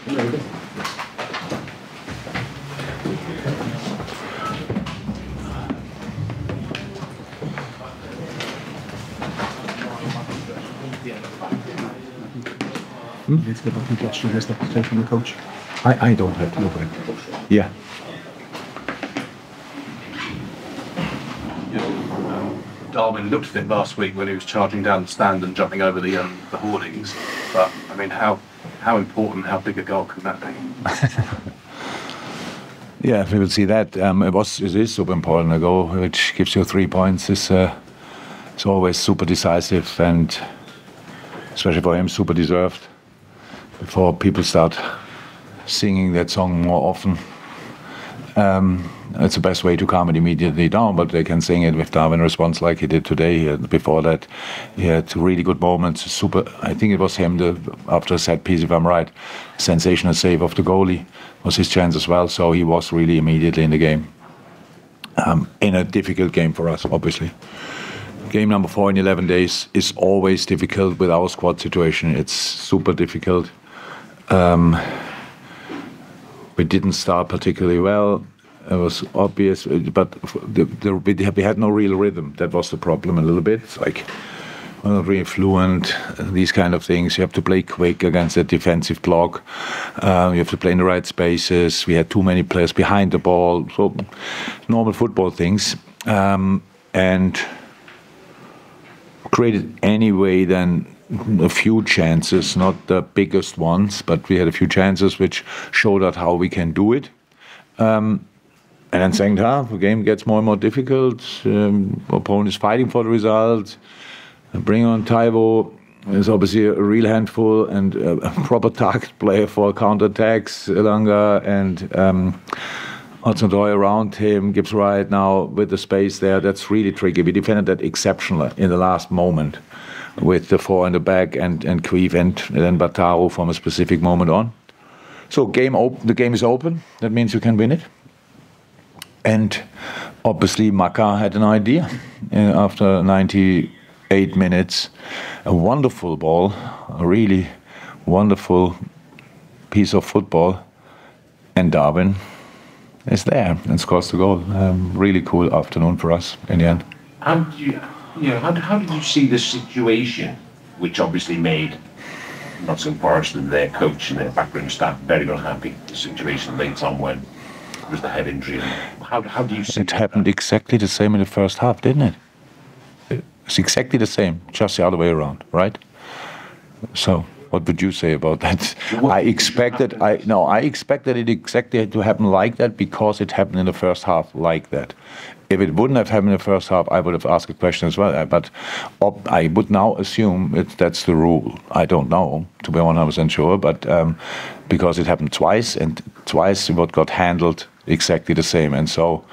Let's get back to gesture. There's that play from the coach. I don't have to look at it. Yeah. Darwin looked at it last week when he was charging down the stand and jumping over the hoardings. But I mean, how important, how big a goal can that be? Yeah, we will see that. It is super important. A goal which gives you 3 points is always super decisive, and especially for him, super deserved. Before people start singing that song more often, it's the best way to calm it immediately down, but they can sing it with Darwin response like he did today. Before that, he had really good moments. Super, I think it was him, after a set piece, if I'm right, sensational save of the goalie was his chance as well, so he was really immediately in the game. In a difficult game for us, obviously. Game number 4 in 11 days is always difficult with our squad situation. It's super difficult. We didn't start particularly well. It was obvious, but we had no real rhythm. That was the problem a little bit. It's like, we're not really fluent, these kind of things. You have to play quick against a defensive block. You have to play in the right spaces. We had too many players behind the ball. So normal football things. And created anyway then a few chances, not the biggest ones, but we had a few chances which showed us how we can do it. And then second half, the game gets more and more difficult. Opponent is fighting for the result. Bring on Taiwo is obviously a real handful and a proper target player for counter-attacks. Elanga and Hudson-Odoi around him. Gibbs right now with the space there. That's really tricky. We defended that exceptionally in the last moment with the 4 in the back and Queef and then Bataro from a specific moment on. So the game is open. That means you can win it. And obviously Maka had an idea after 98 minutes. A wonderful ball, a really wonderful piece of football. And Darwin is there and scores the goal. Really cool afternoon for us in the end. How did you see the situation, which obviously made Nottingham Forest and their coach and their backroom staff very unhappy? The situation late on when it was the head injury. How do you see it? It happened exactly the same in the first half, didn't it? It's exactly the same, just the other way around, right? So what would you say about that? I expected it exactly to happen like that because it happened in the first half like that. If it wouldn't have happened in the first half, I would have asked a question as well. But I would now assume that's the rule. I don't know, to be 100% sure, but because it happened twice, and twice what got handled exactly the same. And so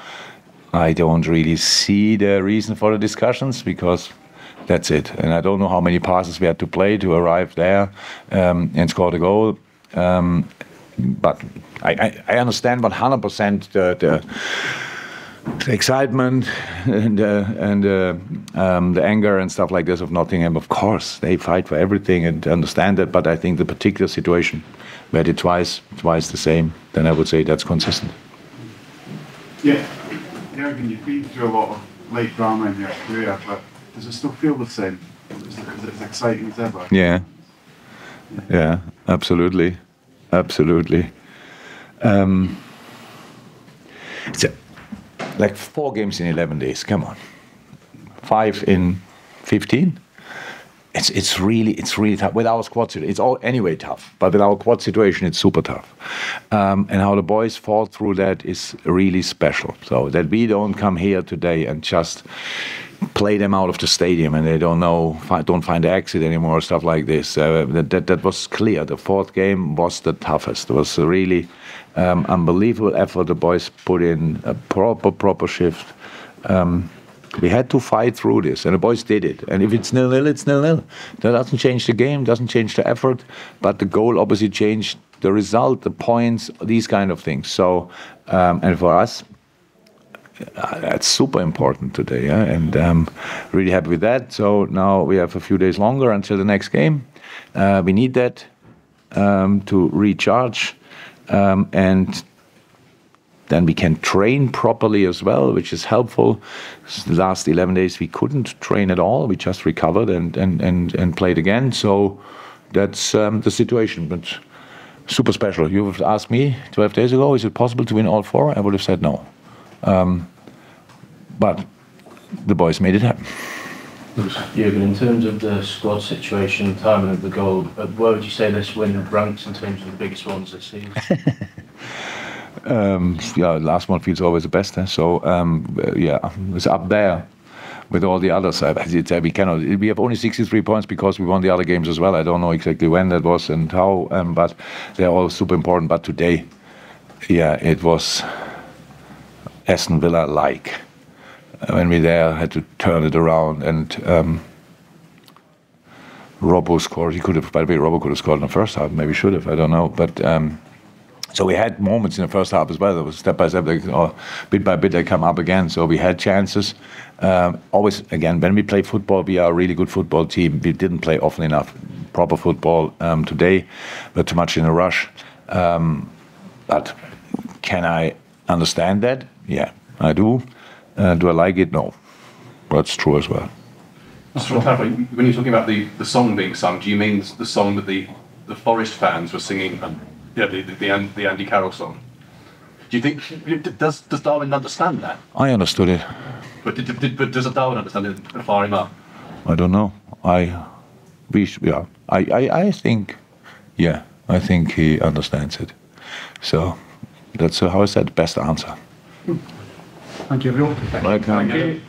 I don't really see the reason for the discussions because that's it. And I don't know how many passes we had to play to arrive there and score the goal. But I understand 100% the excitement and the anger and stuff like this of Nottingham. Of course, they fight for everything and understand that. But I think the particular situation where they twice the same, then I would say that's consistent. Yeah, Jurgen, you've been through a lot of late drama in your career, but does it still feel the same? Is it as exciting as ever? Yeah, absolutely. It's like 4 games in 11 days. Come on, 5 in 15. It's really tough with our squad situation. It's all anyway tough, but with our squad situation, it's super tough. And how the boys fought through that is really special. So that we don't come here today and just play them out of the stadium and they don't find the exit anymore, stuff like this. That was clear. The 4th game was the toughest. It was a really unbelievable effort. The boys put in a proper shift. We had to fight through this, and the boys did it. And if it's 0-0, it's 0-0. That doesn't change the game, doesn't change the effort, but the goal obviously changed the result, the points, these kind of things. So, and for us, that's super important today, yeah? And really happy with that. So now we have a few days longer until the next game. We need that. to recharge, and then we can train properly as well, which is helpful. The last 11 days we couldn't train at all. We just recovered and played again. So that's the situation. But super special. You have asked me 12 days ago, is it possible to win all 4? I would have said no. But the boys made it happen. Jurgen, in terms of the squad situation, timing of the goal, where would you say this win ranks in terms of the biggest ones this season? Yeah, last one feels always the best. So yeah, it's up there with all the others. We cannot. We have only 63 points because we won the other games as well. I don't know exactly when that was and how, but they're all super important. But today, yeah, it was Aston Villa-like. When we there had to turn it around, and Robbo scored. He could have, by the way, Robbo could have scored in the first half. Maybe should have. I don't know, but. So we had moments in the first half as well. That was step by step, or bit by bit, they come up again. So we had chances. Always, again, when we play football, we are a really good football team. We didn't play often enough proper football today. We're too much in a rush. But can I understand that? Yeah, I do. Do I like it? No. That's true as well. Just to clarify, when you're talking about the song being sung, do you mean the song that the Forest fans were singing? Yeah, the Andy Carroll song. Do you think does Darwin understand that? I understood it. But does Darwin understand it and fire him up? I don't know. I think, yeah, I think he understands it. So that's how I said, best answer. Thank you, everyone. Welcome. Thank you.